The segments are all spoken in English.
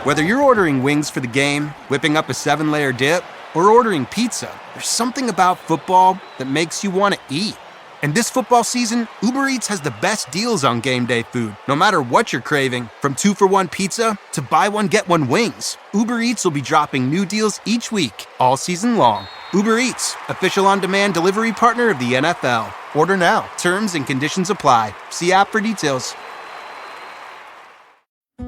Whether you're ordering wings for the game, whipping up a 7-layer dip, or ordering pizza, there's something about football that makes you want to eat. And this football season, Uber Eats has the best deals on game day food. No matter what you're craving, from 2-for-1 pizza to buy one, get one wings, Uber Eats will be dropping new deals each week, all season long. Uber Eats, official on-demand delivery partner of the NFL. Order now. Terms and conditions apply. See app for details.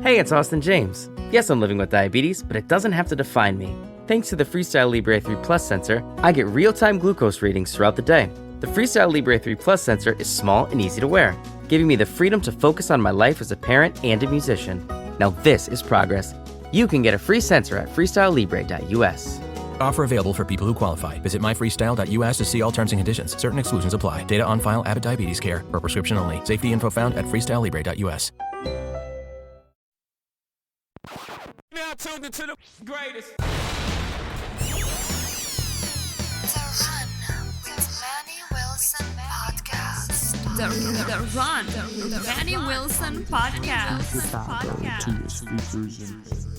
Hey, it's Austin James. Yes, I'm living with diabetes, but it doesn't have to define me. Thanks to the Freestyle Libre 3 Plus sensor, I get real-time glucose readings throughout the day. The Freestyle Libre 3 Plus sensor is small and easy to wear, giving me the freedom to focus on my life as a parent and a musician. Now this is progress. You can get a free sensor at freestylelibre.us. Offer available for people who qualify. Visit myfreestyle.us to see all terms and conditions. Certain exclusions apply. Data on file. Abbott Diabetes Care. Per prescription only. Safety info found at freestylelibre.us. Now tuned into the greatest. The Run with Manny Wilson podcast.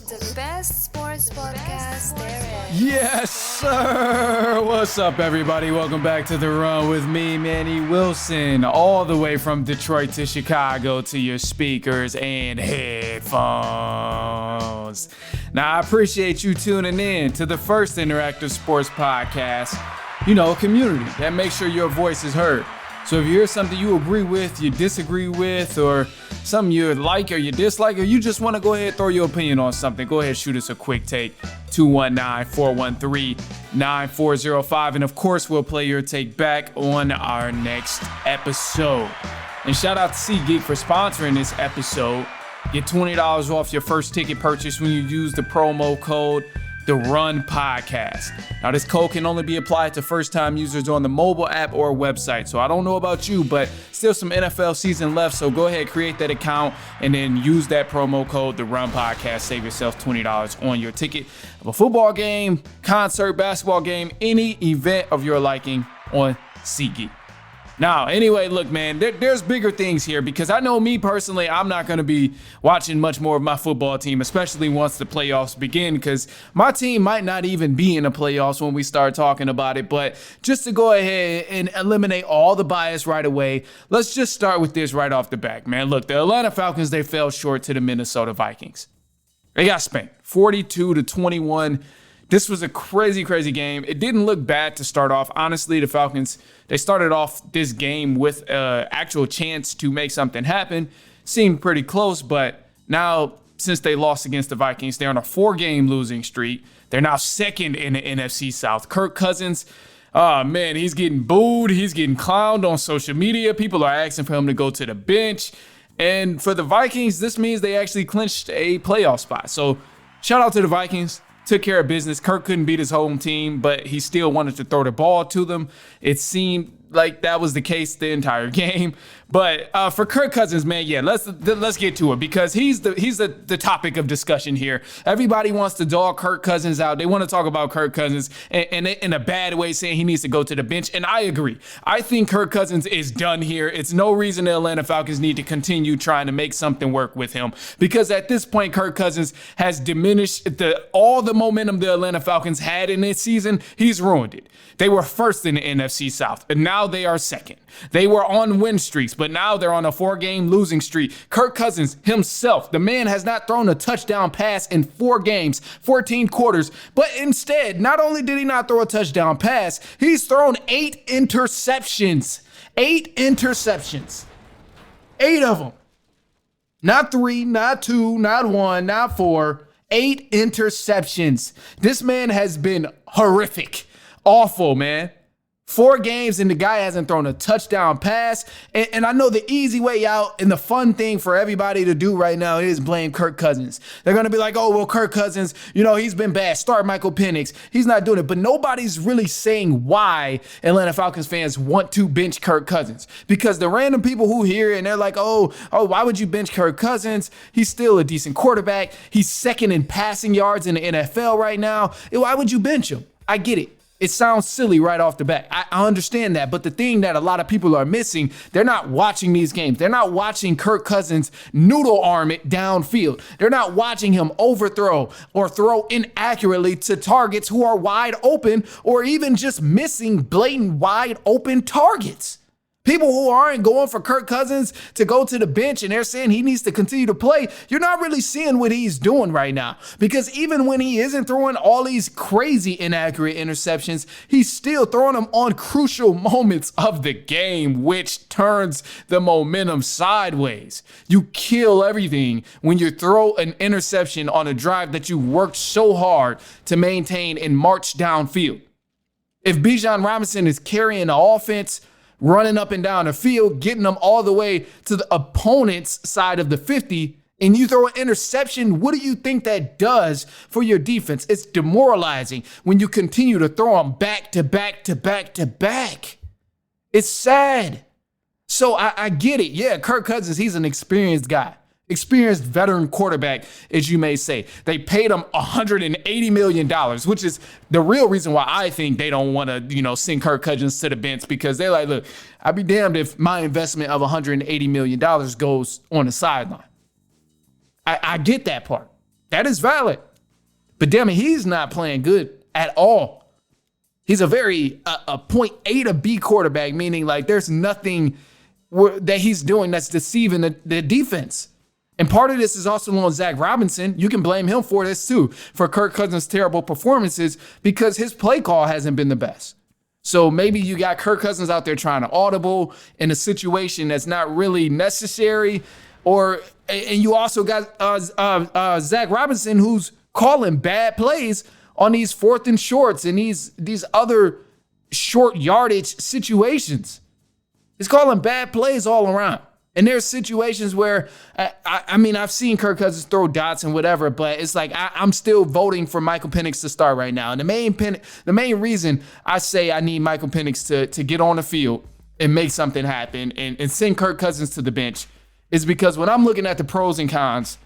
The best sports podcast there is. Yes, sir. What's up, everybody? Welcome back to The Run with me, Manny Wilson, all the way from Detroit to Chicago to your speakers and headphones. Now, I appreciate you tuning in to the first interactive sports podcast, a community that makes sure your voice is heard. So if you hear something you agree with, you disagree with, or something you like or you dislike, or you just want to go ahead and throw your opinion on something, go ahead, shoot us a quick take, 219-413-9405. And of course, we'll play your take back on our next episode. And shout out to SeatGeek for sponsoring this episode. Get $20 off your first ticket purchase when you use the promo code The Run Podcast. Now, this code can only be applied to first-time users on the mobile app or website. So I don't know about you, but still some NFL season left. So go ahead, create that account, and then use that promo code The Run Podcast. Save yourself $20 on your ticket of a football game, concert, basketball game, any event of your liking on SeatGeek. Now, anyway, look, man, there's bigger things here because I know me personally, I'm not going to be watching much more of my football team, especially once the playoffs begin, because my team might not even be in the playoffs when we start talking about it. But just to go ahead and eliminate all the bias right away, let's just start with this right off the back, man. Look, the Atlanta Falcons, they fell short to the Minnesota Vikings. They got spanked 42-21. This was a crazy, crazy game. It didn't look bad to start off. Honestly, the Falcons, they started off this game with an actual chance to make something happen. Seemed pretty close, but now since they lost against the Vikings, they're on a 4-game losing streak. They're now second in the NFC South. Kirk Cousins, oh man, he's getting booed. He's getting clowned on social media. People are asking for him to go to the bench. And for the Vikings, this means they actually clinched a playoff spot. So shout out to the Vikings. Took care of business. Kirk couldn't beat his home team, but he still wanted to throw the ball to them. It seemed like that was the case the entire game. But for Kirk Cousins, man, yeah, let's get to it because he's the topic of discussion here. Everybody wants to dog Kirk Cousins out. They want to talk about Kirk Cousins and in a bad way, saying he needs to go to the bench. And I agree. I think Kirk Cousins is done here. It's no reason the Atlanta Falcons need to continue trying to make something work with him because at this point, Kirk Cousins has diminished all the momentum the Atlanta Falcons had in this season. He's ruined it. They were first in the NFC South, and now they are second. They were on win streaks, but now they're on a 4-game losing streak. Kirk Cousins himself, the man has not thrown a touchdown pass in 4 games, 14 quarters, but instead, not only did he not throw a touchdown pass, he's thrown 8 interceptions. 8 interceptions. 8 of them. Not 3, not 2, not 1, not 4. 8 interceptions. This man has been horrific. Awful, man. 4 games and the guy hasn't thrown a touchdown pass. And I know the easy way out and the fun thing for everybody to do right now is blame Kirk Cousins. They're going to be like, oh, well, Kirk Cousins, he's been bad. Start Michael Penix. He's not doing it. But nobody's really saying why Atlanta Falcons fans want to bench Kirk Cousins. Because the random people who hear it and they're like, oh, why would you bench Kirk Cousins? He's still a decent quarterback. He's second in passing yards in the NFL right now. Why would you bench him? I get it. It sounds silly right off the bat. I understand that. But the thing that a lot of people are missing, they're not watching these games. They're not watching Kirk Cousins noodle arm it downfield. They're not watching him overthrow or throw inaccurately to targets who are wide open, or even just missing blatant wide open targets. People who aren't going for Kirk Cousins to go to the bench and they're saying he needs to continue to play, you're not really seeing what he's doing right now. Because even when he isn't throwing all these crazy inaccurate interceptions, he's still throwing them on crucial moments of the game, which turns the momentum sideways. You kill everything when you throw an interception on a drive that you worked so hard to maintain and march downfield. If Bijan Robinson is carrying the offense, running up and down the field, getting them all the way to the opponent's side of the 50, and you throw an interception, what do you think that does for your defense? It's demoralizing when you continue to throw them back to back to back to back. It's sad. So I get it. Yeah, Kirk Cousins, he's an experienced guy. Experienced veteran quarterback, as you may say. They paid him $180 million, which is the real reason why I think they don't want to, send Kirk Cousins to the bench, because they're like, look, I'd be damned if my investment of $180 million goes on the sideline. I get that part. That is valid. But damn it, he's not playing good at all. He's a very a point A to B quarterback, meaning like there's nothing that he's doing that's deceiving the defense. And part of this is also on Zach Robinson. You can blame him for this too, for Kirk Cousins' terrible performances, because his play call hasn't been the best. So maybe you got Kirk Cousins out there trying to audible in a situation that's not really necessary. And you also got Zach Robinson, who's calling bad plays on these 4th and shorts and these other short yardage situations. He's calling bad plays all around. And there's situations where, I've seen Kirk Cousins throw dots and whatever, but it's like I'm still voting for Michael Penix to start right now. And the main reason I say I need Michael Penix to get on the field and make something happen and send Kirk Cousins to the bench is because when I'm looking at the pros and cons,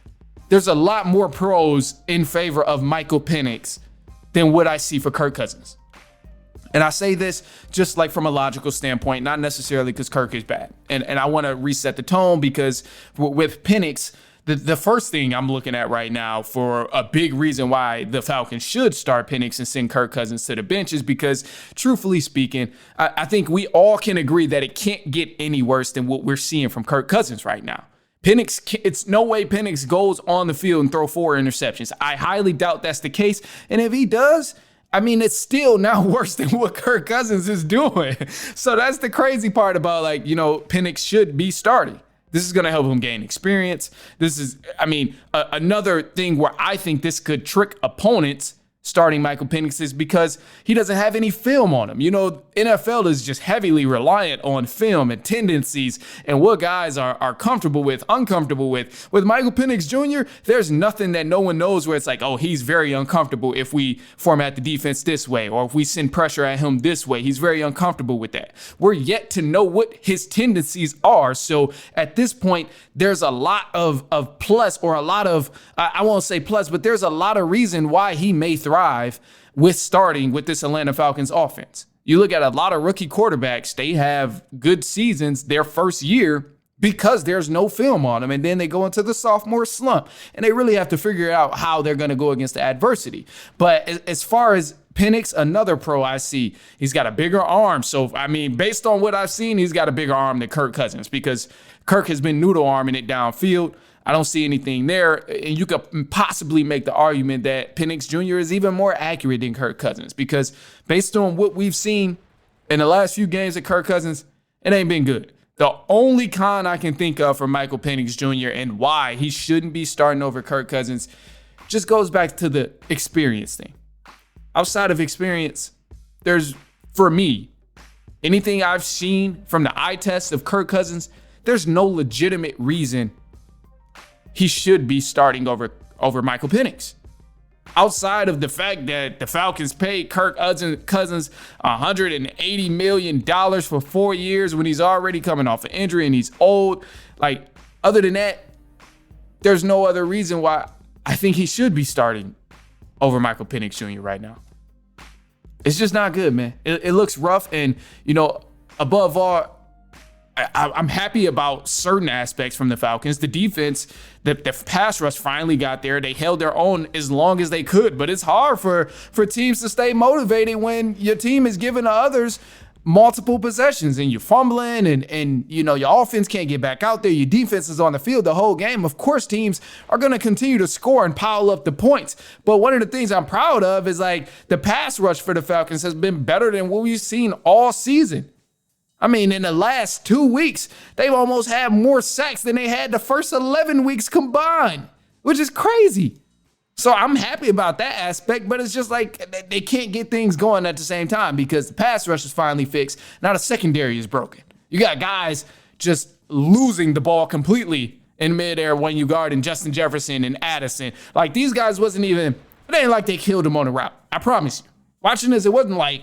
there's a lot more pros in favor of Michael Penix than what I see for Kirk Cousins. And I say this just like from a logical standpoint, not necessarily because Kirk is bad. And I want to reset the tone, because with Penix, the first thing I'm looking at right now for a big reason why the Falcons should start Penix and send Kirk Cousins to the bench is because, truthfully speaking, I think we all can agree that it can't get any worse than what we're seeing from Kirk Cousins right now. It's no way Penix goes on the field and throw 4 interceptions. I highly doubt that's the case. And if he does, it's still not worse than what Kirk Cousins is doing. So that's the crazy part about, Penix should be starting. This is going to help him gain experience. This is, another thing where I think this could trick opponents starting Michael Penix is because he doesn't have any film on him. NFL is just heavily reliant on film and tendencies and what guys are comfortable with, uncomfortable with. With Michael Penix Jr., there's nothing that no one knows where it's like, oh, he's very uncomfortable if we format the defense this way, or if we send pressure at him this way. He's very uncomfortable with that. We're yet to know what his tendencies are. So at this point, there's a lot of plus, or a lot of, I won't say plus, but there's a lot of reason why he may thrive with starting with this Atlanta Falcons offense. You look at a lot of rookie quarterbacks, they have good seasons their first year because there's no film on them, and then they go into the sophomore slump, and they really have to figure out how they're going to go against the adversity. But as far as Penix, another pro I see, he's got a bigger arm. So, based on what I've seen, he's got a bigger arm than Kirk Cousins, because Kirk has been noodle arming it downfield. I don't see anything there. And you could possibly make the argument that Penix Jr. is even more accurate than Kirk Cousins, because based on what we've seen in the last few games of Kirk Cousins, it ain't been good. The only con I can think of for Michael Penix Jr. and why he shouldn't be starting over Kirk Cousins just goes back to the experience thing. Outside of experience, for me, anything I've seen from the eye test of Kirk Cousins, there's no legitimate reason he should be starting over Michael Penix. Outside of the fact that the Falcons paid Kirk Cousins $180 million for 4 years when he's already coming off an injury and he's old. Other than that, there's no other reason why I think he should be starting over Michael Penix Jr. right now. It's just not good, man. It looks rough. And, above all, I'm happy about certain aspects from the Falcons. The defense, the pass rush finally got there. They held their own as long as they could. But it's hard for teams to stay motivated when your team is giving to others multiple possessions and you're fumbling and your offense can't get back out there. Your defense is on the field the whole game. Of course, teams are going to continue to score and pile up the points. But one of the things I'm proud of is like the pass rush for the Falcons has been better than what we've seen all season. I mean, in the last 2 weeks, they've almost had more sacks than they had the first 11 weeks combined, which is crazy. So I'm happy about that aspect, but it's just like they can't get things going at the same time because the pass rush is finally fixed. Now the secondary is broken. You got guys just losing the ball completely in midair when you guard and Justin Jefferson and Addison. Like these guys it ain't like they killed him on the route. I promise you. Watching this, it wasn't like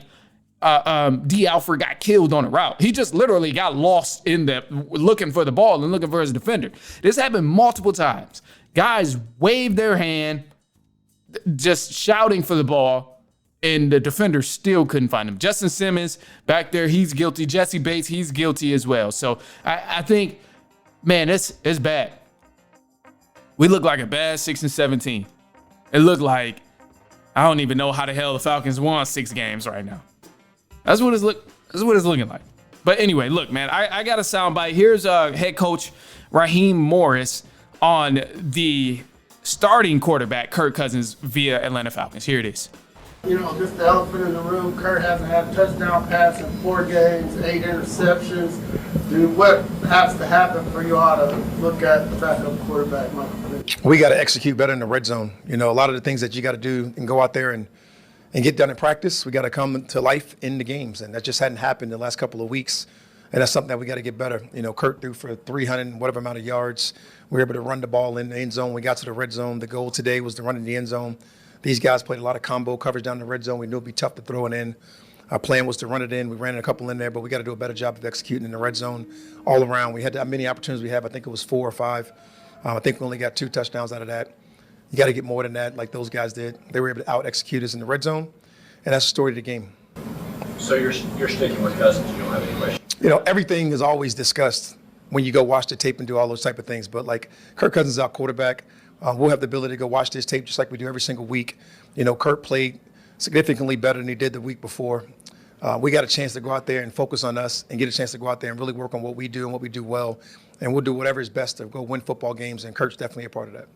D. Alford got killed on a route. He just literally got lost in looking for the ball and looking for his defender. This happened multiple times. Guys waved their hand, just shouting for the ball, and the defender still couldn't find him. Justin Simmons back there, he's guilty. Jesse Bates, he's guilty as well. So I think, man, it's bad. We look like a bad 6-17. It looked like I don't even know how the hell the Falcons won 6 games right now. That's what it's looking like. But anyway, look, man, I got a soundbite. Here's head coach Raheem Morris on the starting quarterback, Kirk Cousins, via Atlanta Falcons. Here it is. Just the elephant in the room. Kirk hasn't had a touchdown pass in 4 games, 8 interceptions. Dude, what has to happen for you all to look at the backup quarterback, Michael Penix? We got to execute better in the red zone. A lot of the things that you got to do and go out there and get done in practice, we got to come to life in the games. And that just hadn't happened the last couple of weeks. And that's something that we got to get better. Kirk threw for 300 and whatever amount of yards. We were able to run the ball in the end zone. We got to the red zone. The goal today was to run in the end zone. These guys played a lot of combo coverage down the red zone. We knew it'd be tough to throw it in. Our plan was to run it in. We ran a couple in there, but we got to do a better job of executing in the red zone all around. We had that many opportunities we have. I think it was 4 or 5. I think we only got 2 touchdowns out of that. You got to get more than that, like those guys did. They were able to out-execute us in the red zone, and that's the story of the game. So you're sticking with Cousins. You don't have any questions? Everything is always discussed when you go watch the tape and do all those type of things. But like Kirk Cousins is our quarterback. We'll have the ability to go watch this tape just like we do every single week. Kirk played significantly better than he did the week before. We got a chance to go out there and focus on us and get a chance to go out there and really work on what we do and what we do well. And we'll do whatever is best to go win football games. And Kirk's definitely a part of that.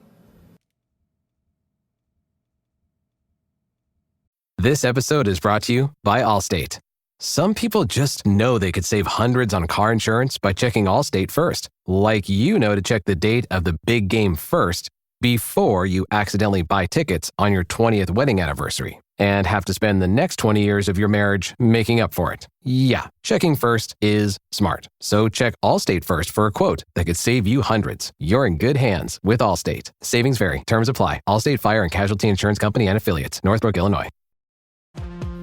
This episode is brought to you by Allstate. Some people just know they could save hundreds on car insurance by checking Allstate first. Like to check the date of the big game first before you accidentally buy tickets on your 20th wedding anniversary and have to spend the next 20 years of your marriage making up for it. Yeah, checking first is smart. So check Allstate first for a quote that could save you hundreds. You're in good hands with Allstate. Savings vary. Terms apply. Allstate Fire and Casualty Insurance Company and Affiliates. Northbrook, Illinois.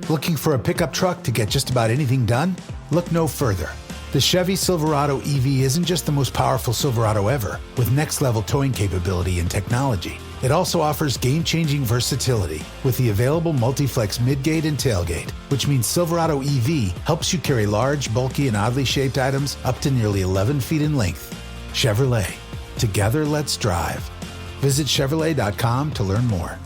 Looking for a pickup truck to get just about anything done? Look no further. The Chevy Silverado EV isn't just the most powerful Silverado ever, with next-level towing capability and technology. It also offers game-changing versatility with the available multi-flex midgate and tailgate, which means Silverado EV helps you carry large, bulky, and oddly shaped items up to nearly 11 feet in length. Chevrolet. Together, let's drive. Visit Chevrolet.com to learn more.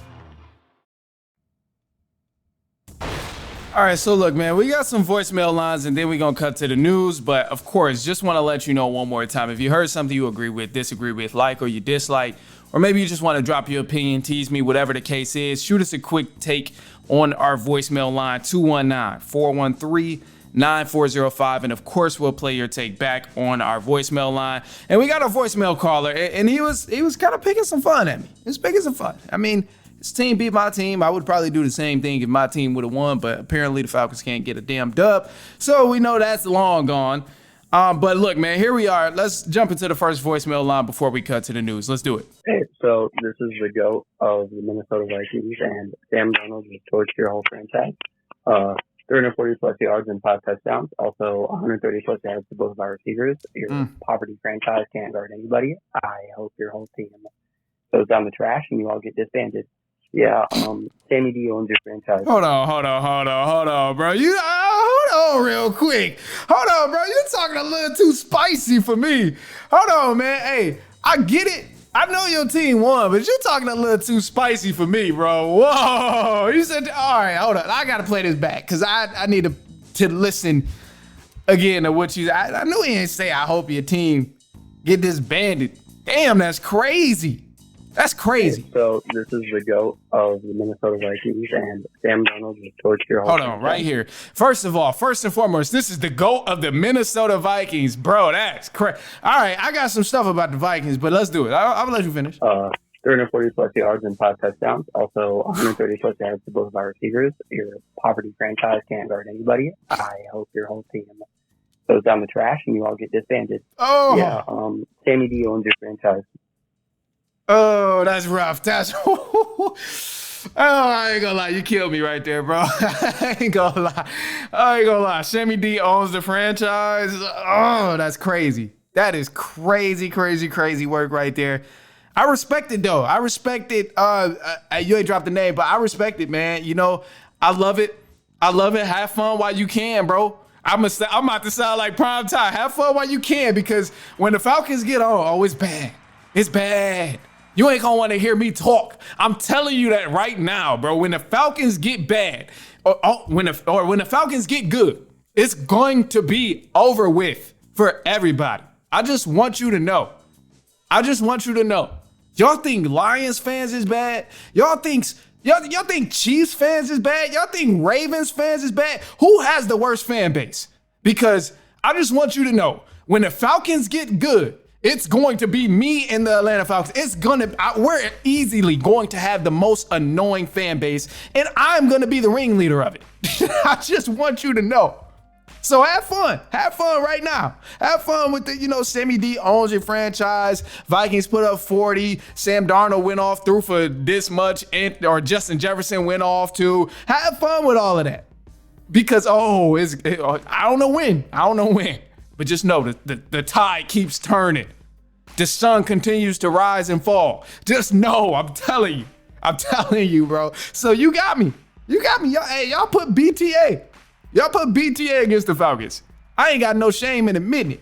All right, so look, man, we got some voicemail lines and then we're going to cut to the news. But of course, just want to let you know one more time, if you heard something you agree with, disagree with, like, or you dislike, or maybe you just want to drop your opinion, tease me, whatever the case is, shoot us a quick take on our voicemail line, 219-413-9405. And of course, we'll play your take back on our voicemail line. And we got a voicemail caller, and he was kind of picking some fun at me. He was picking some fun. I mean, his team beat my team. I would probably do the same thing if my team would have won, but apparently the Falcons can't get a damn dub. So we know that's long gone. But look, man, here we are. Let's jump into the first voicemail line before we cut to the news. Let's do it. Hey, so this is the GOAT of the Minnesota Vikings, and Sam Darnold has torched your whole franchise. 340-plus yards and 5 touchdowns. Also, 130-plus yards to both of our receivers. Your poverty franchise can't guard anybody. I hope your whole team goes down the trash and you all get disbanded. Yeah, Sammy D owns your franchise. Hold on, bro. Hold on real quick. Hold on, bro. You're talking a little too spicy for me. Hold on, man. Hey, I get it. I know your team won, but you're talking a little too spicy for me, bro. Whoa. You said, all right, hold on. I got to play this back because I need to listen again to what you, I knew he didn't say, I hope your team get disbanded. Damn, that's crazy. That's crazy. So this is the GOAT of the Minnesota Vikings, and Sam Darnold just torched your whole Hold on, right here. First and foremost, this is the GOAT of the Minnesota Vikings. Bro, that's crazy. All right, I got some stuff about the Vikings, but let's do it. I'll let you finish. 340-plus yards and 5 touchdowns. Also, 130-plus yards to both of our receivers. Your poverty franchise can't guard anybody. I hope your whole team goes down the trash and you all get disbanded. Oh. Yeah, Sammy D owns your franchise. Oh, that's rough. I ain't gonna lie. You killed me right there, bro. I ain't gonna lie. Sammy D owns the franchise. Oh, that's crazy. That is crazy work right there. I respect it, though. I respect it. You ain't dropped the name, but I respect it, man. You know, I love it. Have fun while you can, bro. I'm about to sound like prime time. Have fun while you can, because when the Falcons get on, it's bad. It's bad. You ain't gonna want to hear me talk. I'm telling you that right now, bro. When the Falcons get bad, or when the Falcons get good, it's going to be over with for everybody. I just want you to know. Y'all think Lions fans is bad? Y'all think Chiefs fans is bad? Y'all think Ravens fans is bad? Who has the worst fan base? Because I just want you to know, when the Falcons get good, it's going to be me and the Atlanta Falcons. We're easily going to have the most annoying fan base, and I'm going to be the ringleader of it. I just want you to know. So have fun right now. Have fun with Sammy D owns your franchise. Vikings put up 40. Sam Darnold went off, threw for this much, or Justin Jefferson went off too. Have fun with all of that. Because, I don't know when. But just know the tide keeps turning. The sun continues to rise and fall. Just know, I'm telling you, bro. So you got me. Y'all put BTA. Y'all put BTA against the Falcons. I ain't got no shame in admitting it.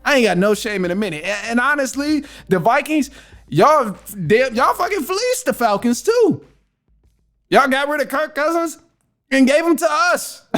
And honestly, the Vikings, y'all fucking fleeced the Falcons too. Y'all got rid of Kirk Cousins and gave him to us,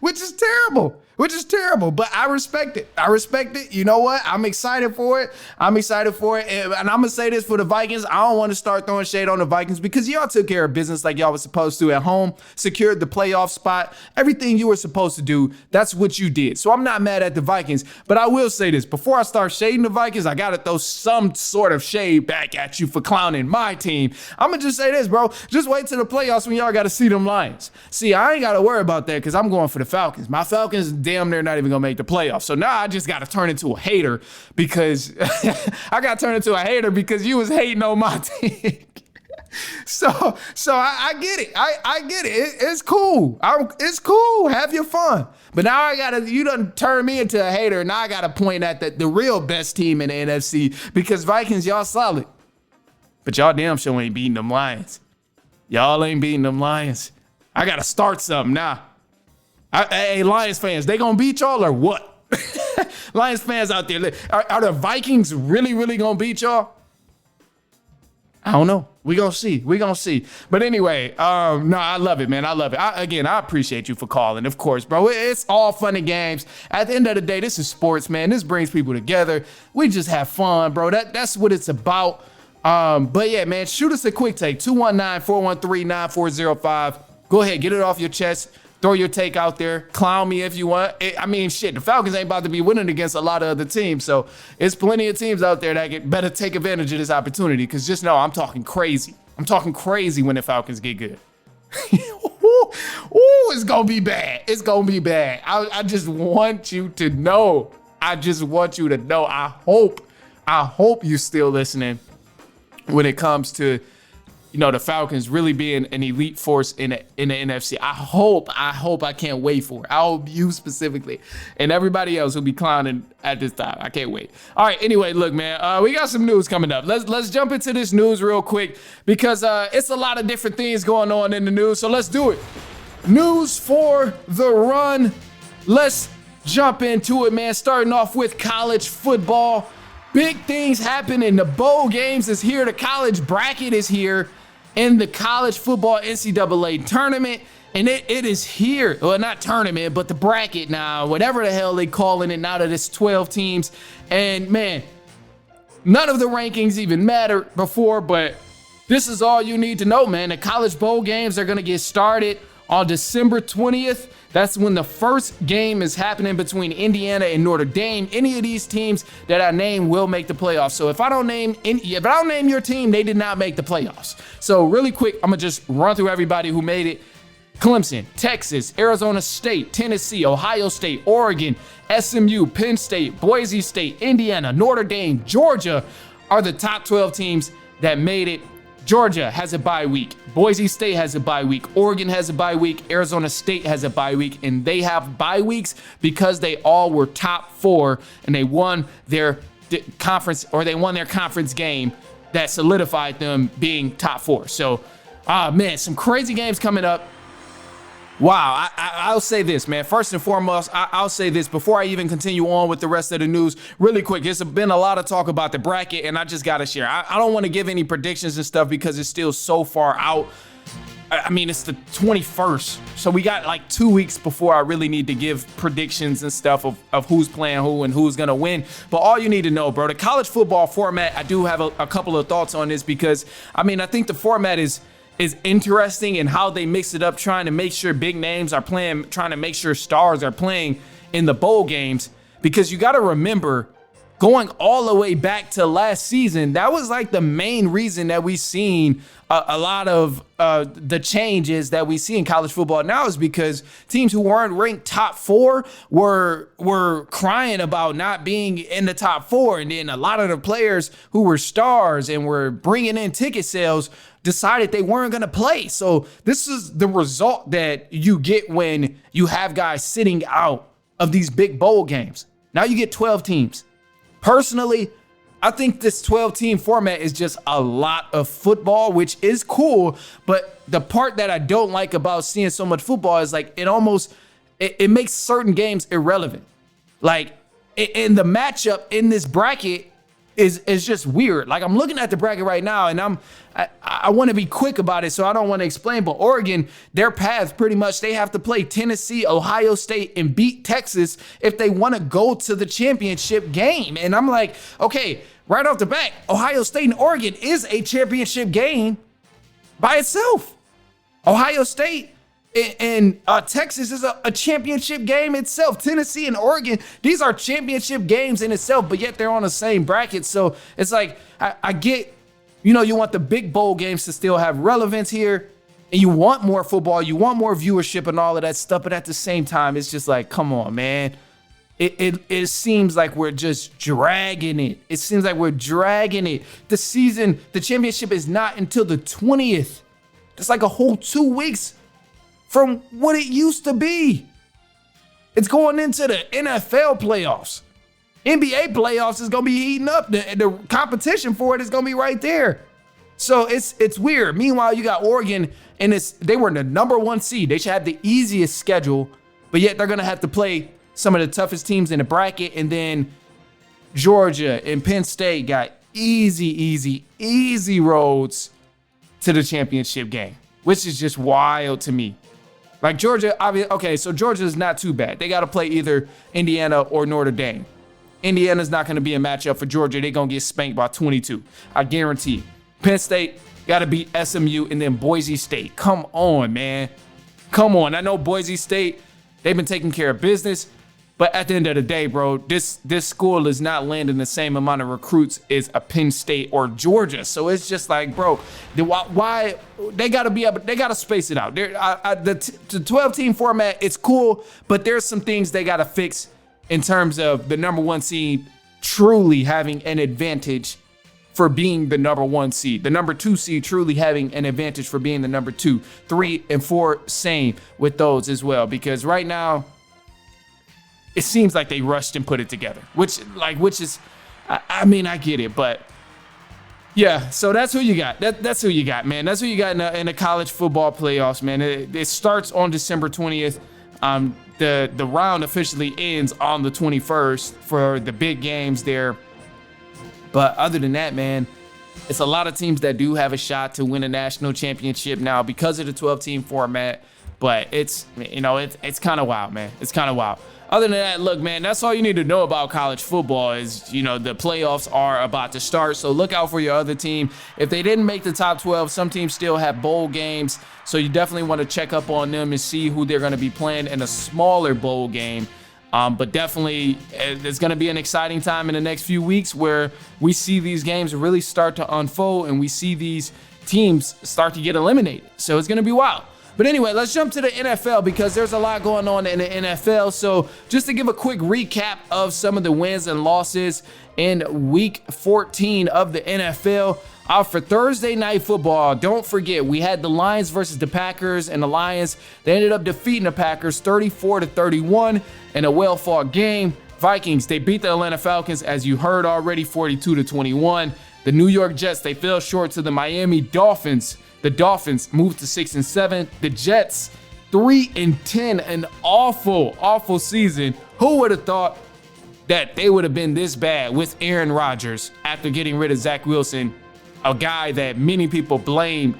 which is terrible. But I respect it. You know what? I'm excited for it. And I'm going to say this for the Vikings. I don't want to start throwing shade on the Vikings because y'all took care of business like y'all was supposed to at home, secured the playoff spot, everything you were supposed to do. That's what you did. So I'm not mad at the Vikings, but I will say this. Before I start shading the Vikings, I got to throw some sort of shade back at you for clowning my team. I'm going to just say this, bro. Just wait till the playoffs when y'all got to see them Lions. See, I ain't got to worry about that because I'm going for the Falcons. My Falcons damn near not even gonna make the playoffs. So now I just gotta turn into a hater because you was hating on my team. So I get it. I get it. It's cool. It's cool. Have your fun. But now you done turn me into a hater. Now I gotta point at the real best team in the NFC because Vikings, y'all solid. But y'all damn sure ain't beating them Lions. Y'all ain't beating them Lions. I gotta start something now. Hey, Lions fans, they gonna beat y'all or what? Lions fans out there, are the Vikings really gonna beat y'all? I don't know. We gonna see. But anyway, no, I love it, man. I love it. I appreciate you for calling, of course, bro. It's all fun and games. At the end of the day, this is sports, man. This brings people together. We just have fun, bro. That's what it's about. But yeah, man, shoot us a quick take. 219-413-9405. Go ahead, get it off your chest. Throw your take out there. Clown me if you want. The Falcons ain't about to be winning against a lot of other teams. So it's plenty of teams out there that better take advantage of this opportunity because just know I'm talking crazy. I'm talking crazy when the Falcons get good. Ooh, it's going to be bad. I just want you to know. I hope you're still listening when it comes to the Falcons really being an elite force in the NFC. I hope, I can't wait for it. I hope you specifically and everybody else will be clowning at this time. I can't wait. All right, anyway, look, man, we got some news coming up. Let's jump into this news real quick because it's a lot of different things going on in the news, so let's do it. News for the run. Let's jump into it, man. Starting off with college football. Big things happening. The bowl games is here. The college bracket is here. In the college football NCAA tournament, and it is here. Well, not tournament, but the bracket now, whatever the hell they calling it now that it's 12 teams. And man, none of the rankings even mattered before, but this is all you need to know, man. The college bowl games are going to get started on December 20th. That's when the first game is happening between Indiana and Notre Dame. Any of these teams that I name will make the playoffs. So if I don't name your team, they did not make the playoffs. So really quick, I'm gonna just run through everybody who made it. Clemson, Texas, Arizona State, Tennessee, Ohio State, Oregon, SMU, Penn State, Boise State, Indiana, Notre Dame, Georgia are the top 12 teams that made it. Georgia has a bye week. Boise State has a bye week. Oregon has a bye week. Arizona State has a bye week. And they have bye weeks because they all were top 4 and they won their conference, or they won their conference game that solidified them being top 4. So, man, some crazy games coming up. Wow, I'll say this, man. First and foremost, I'll say this before I even continue on with the rest of the news. Really quick, there's been a lot of talk about the bracket, and I just got to share. I don't want to give any predictions and stuff because it's still so far out. I mean, it's the 21st, so we got like 2 weeks before I really need to give predictions and stuff of who's playing who and who's going to win. But all you need to know, bro, the college football format, I do have a couple of thoughts on this because, I mean, I think the format is interesting in how they mix it up, trying to make sure big names are playing, trying to make sure stars are playing in the bowl games. Because you got to remember, going all the way back to last season, that was like the main reason that we seen a lot of the changes that we see in college football now is because teams who weren't ranked top 4 were crying about not being in the top 4. And then a lot of the players who were stars and were bringing in ticket sales decided they weren't going to play. So this is the result that you get when you have guys sitting out of these big bowl games. Now you get 12 teams. Personally, I think this 12-team format is just a lot of football, which is cool. But the part that I don't like about seeing so much football is like it makes certain games irrelevant. Like in the matchup in this bracket is just weird. Like I'm looking at the bracket right now and I want to be quick about it, so I don't want to explain, but Oregon, their path pretty much, they have to play Tennessee, Ohio State, and beat Texas if they want to go to the championship game. And I'm like, okay, right off the bat, Ohio State and Oregon is a championship game by itself. Ohio State and Texas is a championship game itself. Tennessee and Oregon, these are championship games in itself, but yet they're on the same bracket. So it's like, I get, you want the big bowl games to still have relevance here, and you want more football, you want more viewership and all of that stuff, but at the same time, it's just like, come on, man. It seems like we're just dragging it. It seems like we're dragging it. The championship is not until the 20th. That's like a whole 2 weeks from what it used to be. It's going into the NFL playoffs. NBA playoffs is going to be heating up. The competition for it is going to be right there. So it's weird. Meanwhile, you got Oregon, and they were the number 1 seed. They should have the easiest schedule, but yet they're going to have to play some of the toughest teams in the bracket. And then Georgia and Penn State got easy roads to the championship game, which is just wild to me. Like Georgia, okay, so Georgia is not too bad. They got to play either Indiana or Notre Dame. Indiana's not going to be a matchup for Georgia. They're going to get spanked by 22. I guarantee. Penn State got to beat SMU and then Boise State. Come on, man. Come on. I know Boise State, they've been taking care of business. But at the end of the day, bro, this school is not landing the same amount of recruits as a Penn State or Georgia. So it's just like, bro, why they got to space it out. The 12-team format, it's cool, but there's some things they got to fix in terms of the number 1 seed truly having an advantage for being the number 1 seed. The number 2 seed truly having an advantage for being the number 2. 3 and 4, same with those as well. Because right now, it seems like they rushed and put it together, which is, I mean, I get it, but yeah. So that's who you got. That's who you got, man. That's who you got in the college football playoffs, man. It starts on December 20th. The round officially ends on the 21st for the big games there. But other than that, man, it's a lot of teams that do have a shot to win a national championship now because of the 12-team format. But it's kind of wild, man. It's kind of wild. Other than that, look, man, that's all you need to know about college football is, the playoffs are about to start. So look out for your other team. If they didn't make the top 12, some teams still have bowl games. So you definitely want to check up on them and see who they're going to be playing in a smaller bowl game. But definitely, there's going to be an exciting time in the next few weeks where we see these games really start to unfold and we see these teams start to get eliminated. So it's going to be wild. But anyway, let's jump to the NFL because there's a lot going on in the NFL. So just to give a quick recap of some of the wins and losses in week 14 of the NFL. For Thursday Night Football, don't forget, we had the Lions versus the Packers, and the Lions, they ended up defeating the Packers 34-31 in a well-fought game. Vikings, they beat the Atlanta Falcons, as you heard already, 42-21. The New York Jets, they fell short to the Miami Dolphins. The Dolphins moved to 6-7. The Jets, 3-10, an awful season. Who would have thought that they would have been this bad with Aaron Rodgers after getting rid of Zach Wilson, a guy that many people blame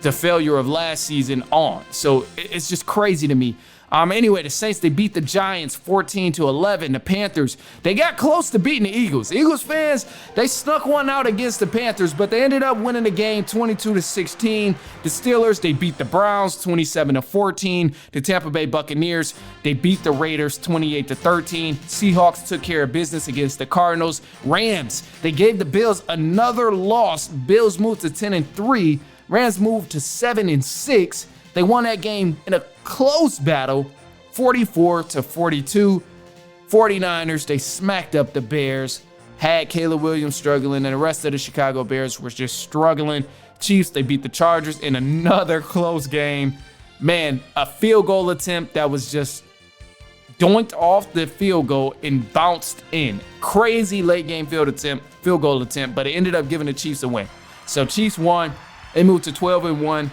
the failure of last season on. So it's just crazy to me. Anyway, the Saints, they beat the Giants 14-11. The Panthers, they got close to beating the Eagles. Eagles fans, they snuck one out against the Panthers, but they ended up winning the game 22-16. The Steelers, they beat the Browns 27-14. The Tampa Bay Buccaneers, they beat the Raiders 28-13. Seahawks took care of business against the Cardinals. Rams, they gave the Bills another loss. Bills moved to 10-3. Rams moved to 7-6. They won that game in a close battle, 44-42. 49ers, they smacked up the Bears, had Caleb Williams struggling, and the rest of the Chicago Bears were just struggling. Chiefs, they beat the Chargers in another close game. Man, a field goal attempt that was just doinked off the field goal and bounced in. Crazy late game field goal attempt, but it ended up giving the Chiefs a win. So Chiefs won. They moved to 12-1.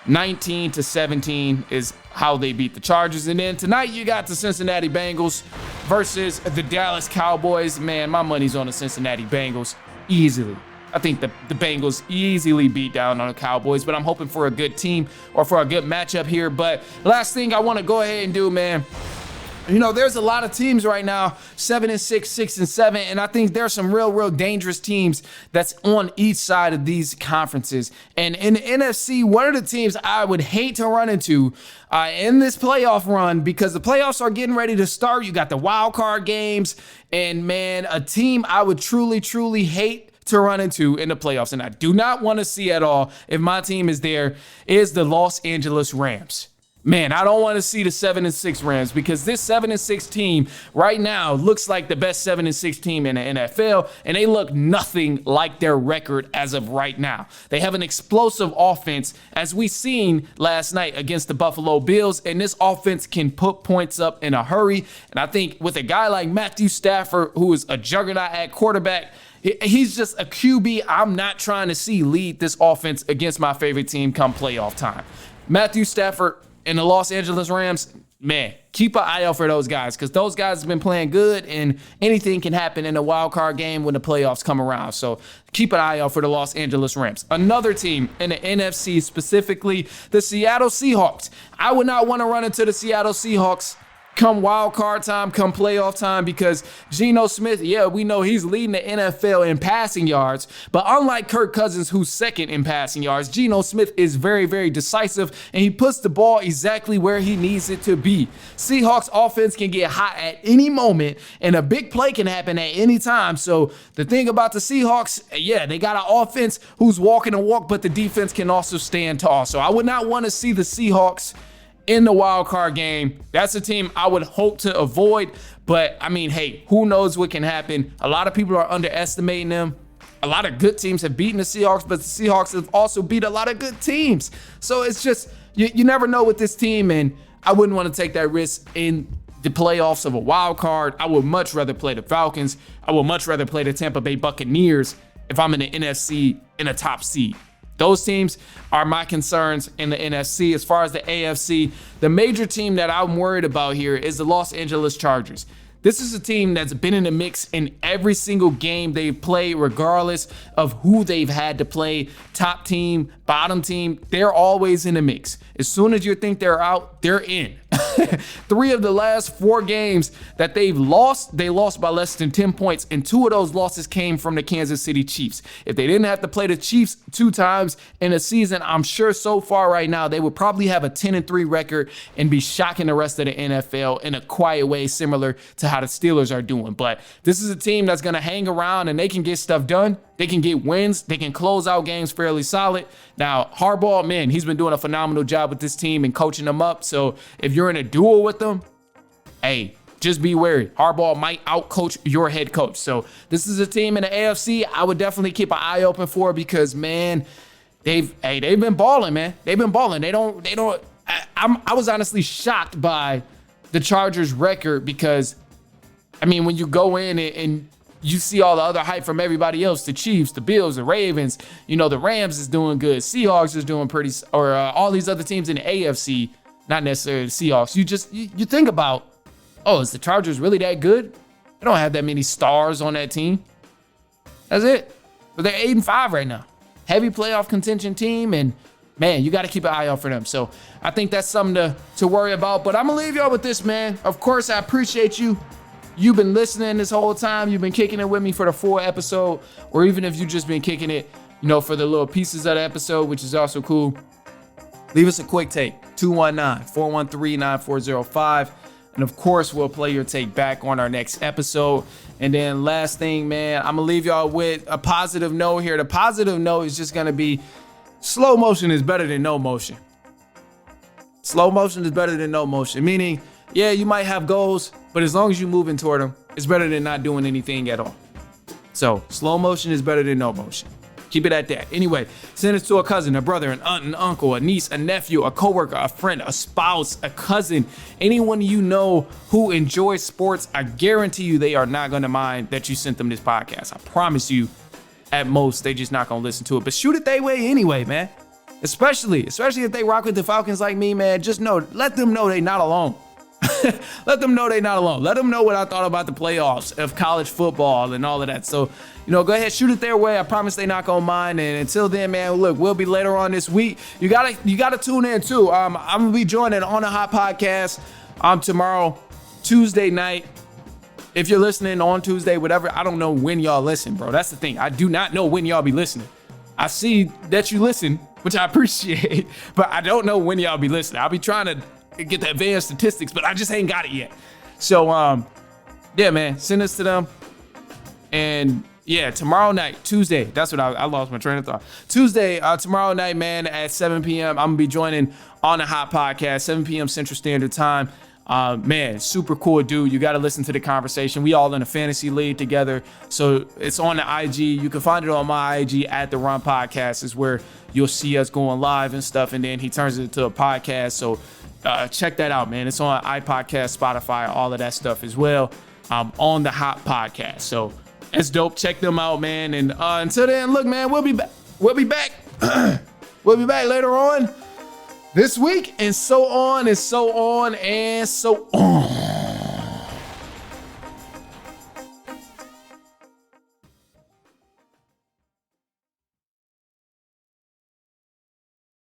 19-17 is how they beat the Chargers. And then tonight you got the Cincinnati Bengals versus the Dallas Cowboys. Man, my money's on the Cincinnati Bengals easily. I think the Bengals easily beat down on the Cowboys, but I'm hoping for a good team or for a good matchup here. But last thing I want to go ahead and do, man, there's a lot of teams right now, 7-6, 6-7, and I think there's some real dangerous teams that's on each side of these conferences. And in the NFC, one of the teams I would hate to run into in this playoff run, because the playoffs are getting ready to start. You got the wild card games, and man, a team I would truly hate to run into in the playoffs, and I do not want to see at all if my team is there, is the Los Angeles Rams. Man, I don't want to see the 7-6 Rams, because this 7-6 team right now looks like the best 7-6 team in the NFL, and they look nothing like their record as of right now. They have an explosive offense, as we seen last night against the Buffalo Bills, and this offense can put points up in a hurry. And I think with a guy like Matthew Stafford, who is a juggernaut at quarterback, he's just a QB I'm not trying to see lead this offense against my favorite team come playoff time. Matthew Stafford and the Los Angeles Rams, man, keep an eye out for those guys, because those guys have been playing good, and anything can happen in a wild card game when the playoffs come around. So keep an eye out for the Los Angeles Rams. Another team in the NFC, specifically the Seattle Seahawks. I would not want to run into the Seattle Seahawks come wild card time, come playoff time, because Geno Smith, yeah, we know he's leading the NFL in passing yards, but unlike Kirk Cousins, who's second in passing yards, Geno Smith is very decisive, and he puts the ball exactly where he needs it to be. Seahawks offense can get hot at any moment, and a big play can happen at any time. So the thing about the Seahawks, yeah, they got an offense who's walking the walk, but the defense can also stand tall. So I would not want to see the Seahawks in the wild card game. That's a team I would hope to avoid, but I mean, hey, who knows what can happen? A lot of people are underestimating them. a lot of good teams have beaten the Seahawks, but the Seahawks have also beat a lot of good teams. So it's just, you never know with this team, and I wouldn't want to take that risk in the playoffs of a wild card. I would much rather play the Falcons. I would much rather play the Tampa Bay Buccaneers if I'm in the NFC in a top seed. Those teams are my concerns in the NFC. As far as the AFC, the major team that I'm worried about here is the Los Angeles Chargers. This is a team that's been in the mix in every single game they've played, regardless of who they've had to play. Top team, bottom team, they're always in the mix. As soon as you think they're out, they're in. 3 of the last 4 games that they've lost, they lost by less than 10 points, and 2 of those losses came from the Kansas City Chiefs. If they didn't have to play the Chiefs 2 times in a season, I'm sure so far right now they would probably have a 10-3 record and be shocking the rest of the NFL in a quiet way, similar to how the Steelers are doing. But this is a team that's going to hang around and they can get stuff done. They can get wins. They can close out games fairly solid. Now, Harbaugh, man, he's been doing a phenomenal job with this team and coaching them up. So if you're in a duel with them, hey, just be wary. Harbaugh might outcoach your head coach. So this is a team in the AFC I would definitely keep an eye open for because, man, they've been balling, man. They've been balling. I was honestly shocked by the Chargers record because, I mean, when you go in and you see all the other hype from everybody else, the Chiefs, the Bills, the Ravens, the Rams is doing good. Seahawks is doing pretty, or all these other teams in the AFC, not necessarily the Seahawks. You think about, oh, is the Chargers really that good? They don't have that many stars on that team. That's it. But they're 8-5 right now. Heavy playoff contention team, and man, you got to keep an eye out for them. So I think that's something to worry about. But I'm going to leave y'all with this, man. Of course, I appreciate you. You've been listening this whole time. You've been kicking it with me for the full episode, or even if you've just been kicking it, for the little pieces of the episode, which is also cool. Leave us a quick take, 219-413-9405. And of course, we'll play your take back on our next episode. And then last thing, man, I'm going to leave y'all with a positive note here. The positive note is just going to be slow motion is better than no motion. Slow motion is better than no motion, meaning, yeah, you might have goals, but as long as you're moving toward them, it's better than not doing anything at all. So slow motion is better than no motion. Keep it at that. Anyway, send it to a cousin, a brother, an aunt, an uncle, a niece, a nephew, a coworker, a friend, a spouse, a cousin, anyone you know who enjoys sports. I guarantee you they are not going to mind that you sent them this podcast. I promise you, at most, they just not going to listen to it. But shoot it their way anyway, man. Especially if they rock with the Falcons like me, man. Just let them know they not alone. Let them know they're not alone. Let them know what I thought about the playoffs of college football and all of that. So, go ahead, shoot it their way. I promise they're not gonna mind. And until then, man, look, we'll be later on this week. You gotta tune in too. I'm gonna be joining on the Hot Podcast tomorrow, Tuesday night. If you're listening on Tuesday, whatever, I don't know when y'all listen, bro. That's the thing. I do not know when y'all be listening. I see that you listen, which I appreciate, but I don't know when y'all be listening. I'll be trying to get the advanced statistics, but I just ain't got it yet. So, yeah, man, send this to them. And yeah, tomorrow night, Tuesday, that's what I lost my train of thought. Tuesday, tomorrow night, man, at 7 p.m., I'm gonna be joining on the Hot Podcast, 7 p.m. Central Standard Time. Man, super cool dude. You got to listen to the conversation. We all in a fantasy league together. So it's on the IG. You can find it on my IG at The Run Podcast is where you'll see us going live and stuff. And then he turns it into a podcast. So check that out, man. It's on iPodcast, Spotify, all of that stuff as well. On the Hot Podcast. So it's dope. Check them out, man. And until then, look, man, we'll be back. We'll be back later on this week, and so on and so on and so on.